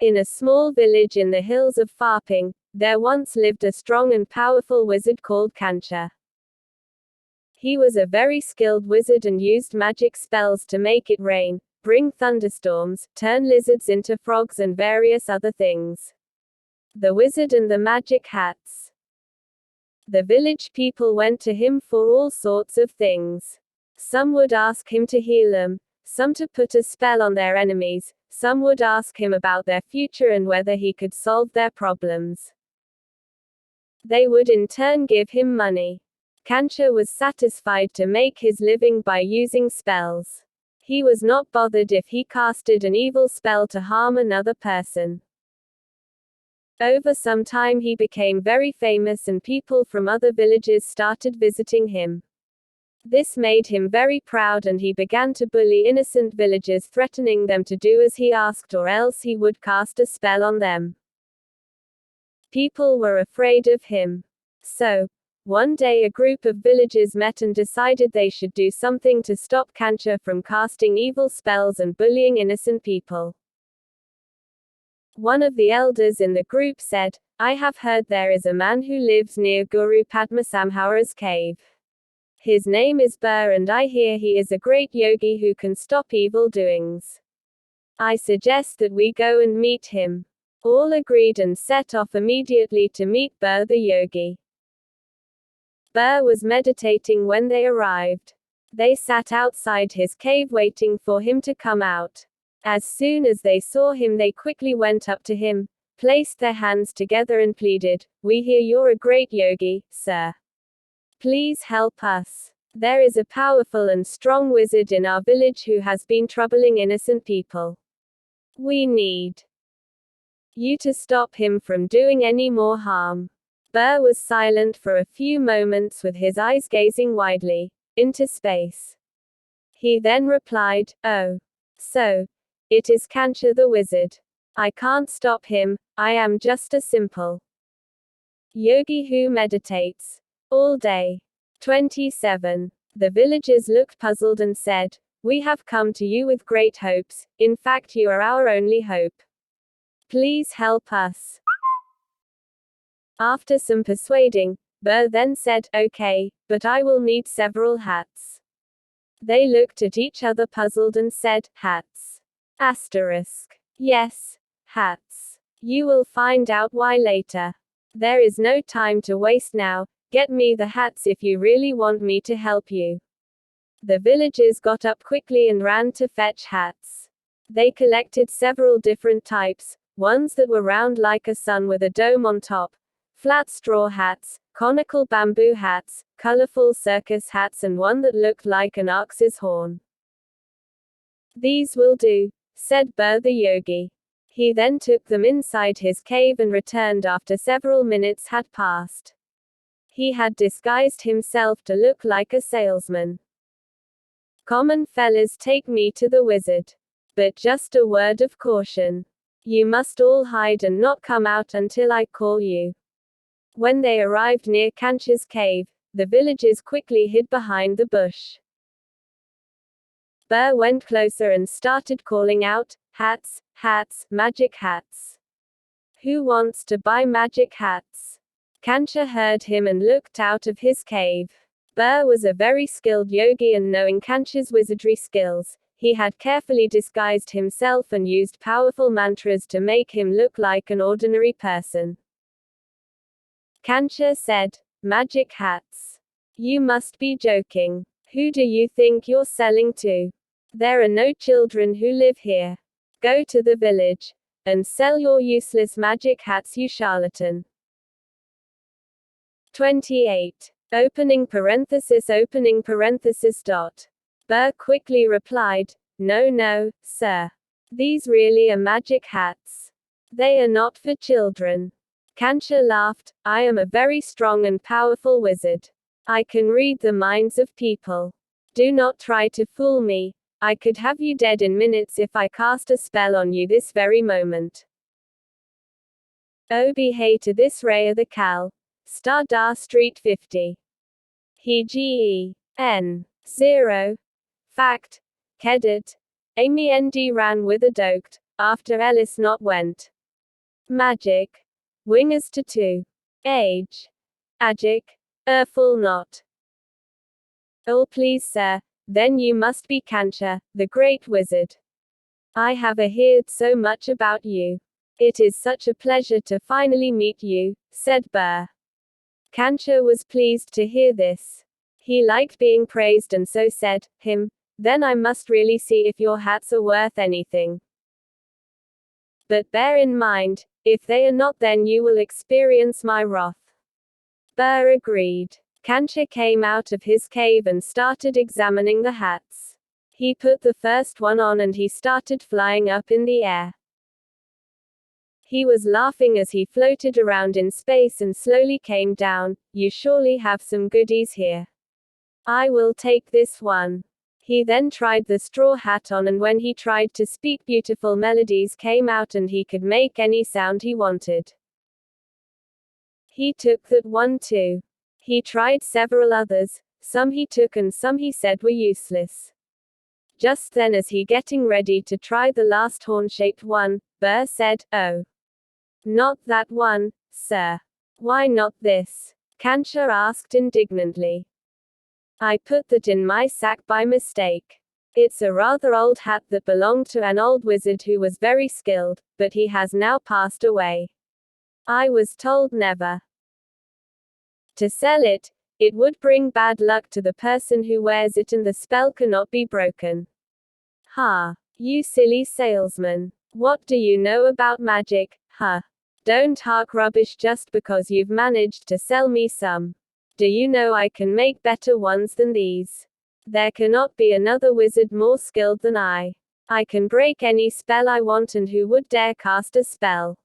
In a small village in the hills of Farping, there once lived a strong and powerful wizard called Kancha. He was a very skilled wizard and used magic spells to make it rain, bring thunderstorms, turn lizards into frogs and various other things. The wizard and the magic hats. The village people went to him for all sorts of things. Some would ask him to heal them, some to put a spell on their enemies, some would ask him about their future and whether he could solve their problems. They would in turn give him money. Kancha was satisfied to make his living by using spells. He was not bothered if he casted an evil spell to harm another person. Over some time he became very famous and people from other villages started visiting him. This made him very proud and he began to bully innocent villagers, threatening them to do as he asked or else he would cast a spell on them. People were afraid of him. So, one day a group of villagers met and decided they should do something to stop Kancha from casting evil spells and bullying innocent people. One of the elders in the group said, "I have heard there is a man who lives near Guru Padmasamhara's cave. His name is Burr and I hear he is a great yogi who can stop evil doings. I suggest that we go and meet him." All agreed and set off immediately to meet Burr the yogi. Burr was meditating when they arrived. They sat outside his cave waiting for him to come out. As soon as they saw him, they quickly went up to him, placed their hands together and pleaded, "We hear you're a great yogi, sir. Please help us. There is a powerful and strong wizard in our village who has been troubling innocent people. We need you to stop him from doing any more harm." Burr was silent for a few moments with his eyes gazing widely into space. He then replied, "Oh. So, it is Kancha the wizard. I can't stop him, I am just a simple yogi who meditates all day." 27. The villagers looked puzzled and said, "We have come to you with great hopes, in fact you are our only hope. Please help us." After some persuading, Burr then said, "Okay, but I will need several hats." They looked at each other puzzled and said, "Hats? Asterisk. Yes, hats. You will find out why later. There is no time to waste now, get me the hats if you really want me to help you." The villagers got up quickly and ran to fetch hats. They collected several different types, ones that were round like a sun with a dome on top, flat straw hats, conical bamboo hats, colorful circus hats and one that looked like an ox's horn. "These will do," said Burr the yogi. He then took them inside his cave and returned after several minutes had passed. He had disguised himself to look like a salesman. "Common fellas, take me to the wizard. But just a word of caution. You must all hide and not come out until I call you." When they arrived near Kancha's cave, the villagers quickly hid behind the bush. Burr went closer and started calling out, "Hats, hats, magic hats. Who wants to buy magic hats?" Kancha heard him and looked out of his cave. Burr was a very skilled yogi and knowing Kancha's wizardry skills, he had carefully disguised himself and used powerful mantras to make him look like an ordinary person. Kancha said, "Magic hats? You must be joking. Who do you think you're selling to? There are no children who live here. Go to the village and sell your useless magic hats, you charlatan." 28. Opening parenthesis. Burr quickly replied, No, sir. These really are magic hats. They are not for children." Kancha laughed, "I am a very strong and powerful wizard. I can read the minds of people. Do not try to fool me. I could have you dead in minutes if I cast a spell on you this very moment." Obi hey to this Raya the Cal. Star Dar Street 50. He gen. 0. Fact. Kedded. Amy Nd ran with a doked. After Ellis not went. Magic. Wingers to 2. Age. Agic. Full not. Oh please sir, then you must be Kancha, the great wizard. I have heard so much about you. It is such a pleasure to finally meet you, said Burr. Kancha was pleased to hear this. He liked being praised and so said, then I must really see if your hats are worth anything. But bear in mind, if they are not, then you will experience my wrath. Burr agreed. Kancha came out of his cave and started examining the hats. He put the first one on and he started flying up in the air. He was laughing as he floated around in space and slowly came down. You surely have some goodies here. I will take this one. He then tried the straw hat on, and when he tried to speak, beautiful melodies came out and he could make any sound he wanted. He took that one too. He tried several others, some he took and some he said were useless. Just then, as he getting ready to try the last horn-shaped one, Burr said, "Oh. Not that one, sir." "Why not this?" Kancha asked indignantly. "I put that in my sack by mistake. It's a rather old hat that belonged to an old wizard who was very skilled, but he has now passed away. I was told never to sell it. It would bring bad luck to the person who wears it and the spell cannot be broken." "Ha! You silly salesman. What do you know about magic, huh? Don't talk rubbish just because you've managed to sell me some. Do you know I can make better ones than these? There cannot be another wizard more skilled than I. I can break any spell I want, and who would dare cast a spell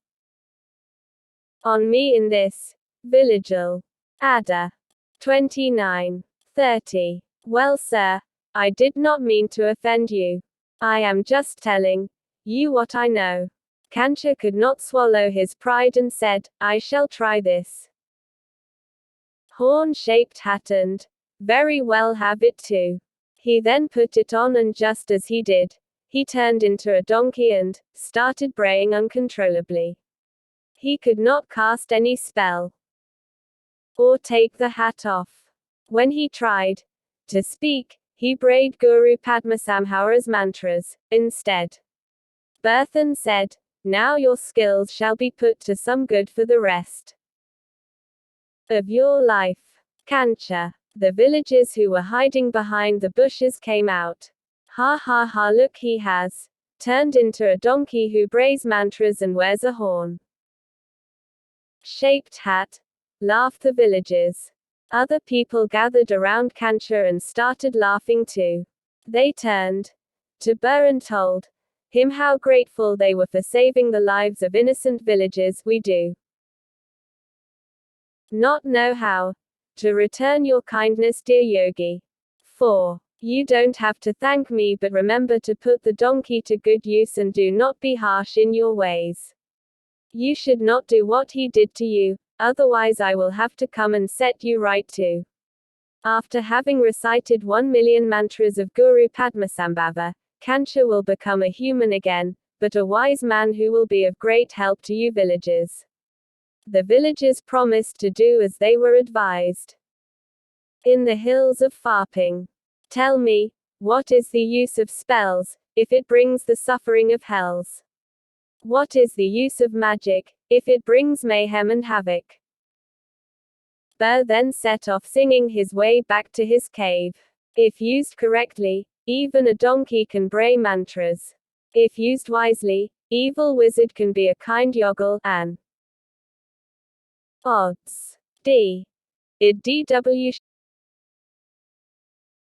on me in this village? Ada. 29:30. Well sir, I did not mean to offend you. I am just telling you what I know." Kancha could not swallow his pride and said, "I shall try this horn-shaped hat and very well have it too." He then put it on, and just as he did, he turned into a donkey and started braying uncontrollably. He could not cast any spell or take the hat off. When he tried to speak, he brayed Guru Padmasamhara's mantras instead. Berthan said, "Now your skills shall be put to some good for the rest of your life." Kancha. The villagers who were hiding behind the bushes came out. "Ha ha ha, look, he has turned into a donkey who brays mantras and wears a horn shaped hat," laughed the villagers. Other people gathered around Kancha and started laughing too. They turned to Burr and told him how grateful they were for saving the lives of innocent villagers. "We do not know how to return your kindness, dear Yogi. For you don't have to thank me, but remember to put the donkey to good use and do not be harsh in your ways. You should not do what he did to you, otherwise I will have to come and set you right too." After having recited 1,000,000 mantras of Guru Padmasambhava, Kancha will become a human again, but a wise man who will be of great help to you villagers. The villagers promised to do as they were advised. In the hills of Farping. Tell me, what is the use of spells, if it brings the suffering of hells? What is the use of magic, if it brings mayhem and havoc? Burr then set off singing his way back to his cave. If used correctly, even a donkey can bray mantras. If used wisely, evil wizard can be a kind yogle, and odds. D. Id DW